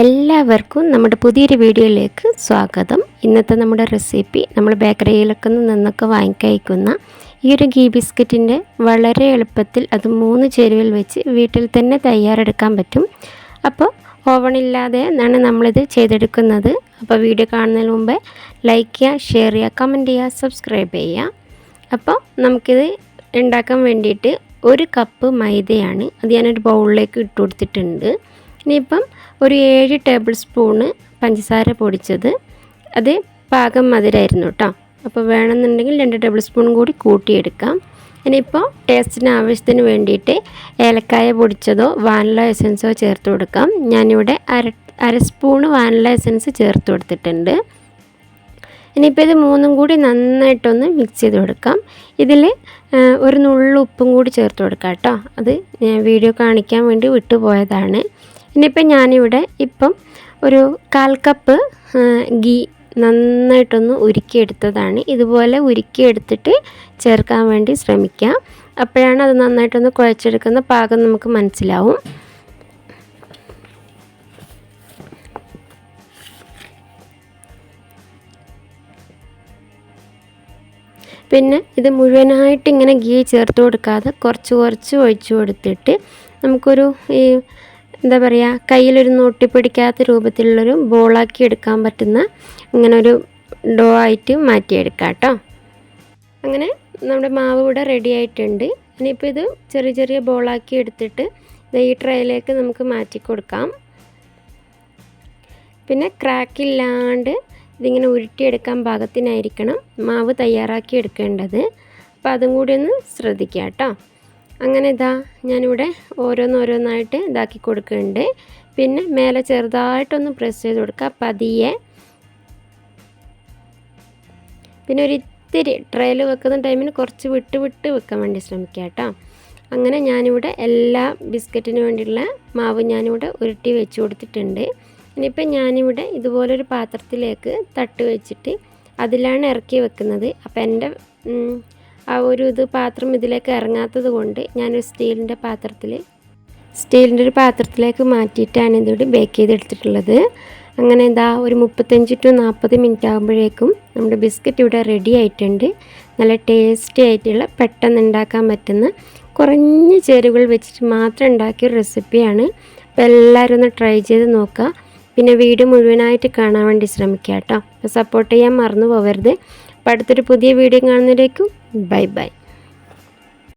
എല്ലാവർക്കും നമ്മുടെ പുതിയൊരു വീഡിയോയിലേക്ക് സ്വാഗതം. ഇന്നത്തെ നമ്മുടെ റെസിപ്പി നമ്മൾ ബേക്കറിയിലൊക്കെ നിന്നൊക്കെ വാങ്ങിക്കഴിക്കുന്ന ഈ ഒരു ഗീ ബിസ്ക്കറ്റിൻ്റെ വളരെ എളുപ്പത്തിൽ അത് 3 ചേരുവകൾ വെച്ച് വീട്ടിൽ തന്നെ തയ്യാറെടുക്കാൻ പറ്റും. അപ്പോൾ ഓവണില്ലാതെ ആണ് നമ്മളിത് ചെയ്തെടുക്കുന്നത്. അപ്പോൾ വീഡിയോ കാണുന്നതിന് മുമ്പേ ലൈക്ക് ചെയ്യുക, ഷെയർ ചെയ്യുക, കമൻറ്റ് ചെയ്യുക, സബ്സ്ക്രൈബ് ചെയ്യുക. അപ്പോൾ നമുക്കിത് ഉണ്ടാക്കാൻ വേണ്ടിയിട്ട് 1 കപ്പ് മൈദയാണ്. അത് ഞാനൊരു ബൗളിലേക്ക് ഇട്ട് കൊടുത്തിട്ടുണ്ട്. ഇനിയിപ്പം ഒരു 7 ടേബിൾ സ്പൂണ് പഞ്ചസാര പൊടിച്ചത്, അത് പാകം മധുരമായിരുന്നു കേട്ടോ. അപ്പോൾ വേണമെന്നുണ്ടെങ്കിൽ 2 ടേബിൾ സ്പൂൺ കൂടി കൂട്ടിയെടുക്കാം. ഇനിയിപ്പോൾ ടേസ്റ്റിന് ആവശ്യത്തിന് വേണ്ടിയിട്ട് ഏലക്കായ പൊടിച്ചതോ വാനില എസൻസോ ചേർത്ത് കൊടുക്കാം. ഞാനിവിടെ അര സ്പൂണ് വാനില എസൻസ് ചേർത്ത് കൊടുത്തിട്ടുണ്ട്. ഇനിയിപ്പോൾ ഇത് 3ഉം കൂടി നന്നായിട്ടൊന്ന് മിക്സ് ചെയ്ത് കൊടുക്കാം. ഇതിൽ ഒരു നുള്ളു ഉപ്പും കൂടി ചേർത്ത് കൊടുക്കാം കേട്ടോ. അത് വീഡിയോ കാണിക്കാൻ വേണ്ടി വിട്ടുപോയതാണ്. ഇനിയിപ്പോൾ ഞാനിവിടെ ഒരു 1/4 കപ്പ് ഗീ നന്നായിട്ടൊന്ന് ഉരുക്കിയെടുത്തതാണ്. ഇതുപോലെ ഉരുക്കിയെടുത്തിട്ട് ചേർക്കാൻ വേണ്ടി ശ്രമിക്കുക. അപ്പോഴാണ് അത് നന്നായിട്ടൊന്ന് കുഴച്ചെടുക്കുന്ന പാകം നമുക്ക് മനസ്സിലാവും. പിന്നെ ഇത് മുഴുവനായിട്ട് ഇങ്ങനെ ഗീ ചേർത്ത് കൊടുക്കാതെ കുറച്ച് ഒഴിച്ചു കൊടുത്തിട്ട് നമുക്കൊരു എന്താ പറയുക, കയ്യിലൊരു ഒട്ടിപ്പിടിക്കാത്ത രൂപത്തിലുള്ളൊരു ബോളാക്കി എടുക്കാൻ പറ്റുന്ന ഇങ്ങനെ ഒരു ഡോ ആയിട്ട് മാറ്റിയെടുക്കാം കേട്ടോ. അങ്ങനെ നമ്മുടെ മാവ് ഇവിടെ റെഡി ആയിട്ടുണ്ട്. ഇനിയിപ്പോൾ ഇത് ചെറിയ ബോളാക്കി എടുത്തിട്ട് ഈ ട്രേയിലേക്ക് നമുക്ക് മാറ്റി കൊടുക്കാം. പിന്നെ ക്രാക്കില്ലാണ്ട് ഇതിങ്ങനെ ഉരുട്ടിയെടുക്കാൻ പാകത്തിനായിരിക്കണം മാവ് തയ്യാറാക്കി എടുക്കേണ്ടത്. അപ്പോൾ അതും കൂടി ഒന്ന് ശ്രദ്ധിക്കുക കേട്ടോ. അങ്ങനെ ഞാനിവിടെ ഓരോന്നായിട്ട് ഇതാക്കി കൊടുക്കുന്നുണ്ട്. പിന്നെ മേലെ ചെറുതായിട്ടൊന്ന് പ്രസ് ചെയ്ത് കൊടുക്കുക പതിയെ. പിന്നെ ഒരു ഇത്തിരി ട്രേയിൽ വെക്കുന്ന ടൈമിന് കുറച്ച് വിട്ട് വെക്കാൻ വേണ്ടി ശ്രമിക്കുക കേട്ടോ. അങ്ങനെ ഞാനിവിടെ എല്ലാ ബിസ്ക്കറ്റിന് വേണ്ടിയുള്ള മാവ് ഞാനിവിടെ ഉരുട്ടി വെച്ച് കൊടുത്തിട്ടുണ്ട്. ഇനിയിപ്പോൾ ഞാനിവിടെ ഇതുപോലൊരു പാത്രത്തിലേക്ക് തട്ട് വെച്ചിട്ട് അതിലാണ് ഇറക്കി വെക്കുന്നത്. അപ്പോൾ എൻ്റെ പാത്രം ഇതിലേക്ക് ഇറങ്ങാത്തത് കൊണ്ട് ഞാനൊരു സ്റ്റീലിൻ്റെ ഒരു പാത്രത്തിലേക്ക് മാറ്റിയിട്ടാണ് ഇതിവിടെ ബേക്ക് ചെയ്തെടുത്തിട്ടുള്ളത്. അങ്ങനെ ഒരു 35 to 40 മിനിറ്റ് ആകുമ്പോഴേക്കും നമ്മുടെ ബിസ്ക്കറ്റ് ഇവിടെ റെഡി ആയിട്ടുണ്ട്. നല്ല ടേസ്റ്റി ആയിട്ടുള്ള പെട്ടെന്ന് ഉണ്ടാക്കാൻ പറ്റുന്ന കുറഞ്ഞ ചേരുവകൾ വെച്ചിട്ട് മാത്രം ഉണ്ടാക്കിയ റെസിപ്പിയാണ്. അപ്പോൾ എല്ലാവരും ഒന്ന് ട്രൈ ചെയ്ത് നോക്കുക. പിന്നെ വീഡിയോ മുഴുവനായിട്ട് കാണാൻ വേണ്ടി ശ്രമിക്കുക കേട്ടോ. അപ്പോൾ സപ്പോർട്ട് ചെയ്യാൻ മറന്നു പോകരുത്. അപ്പോൾ അടുത്തൊരു പുതിയ വീഡിയോ കാണുന്നതിലേക്കും ബൈ.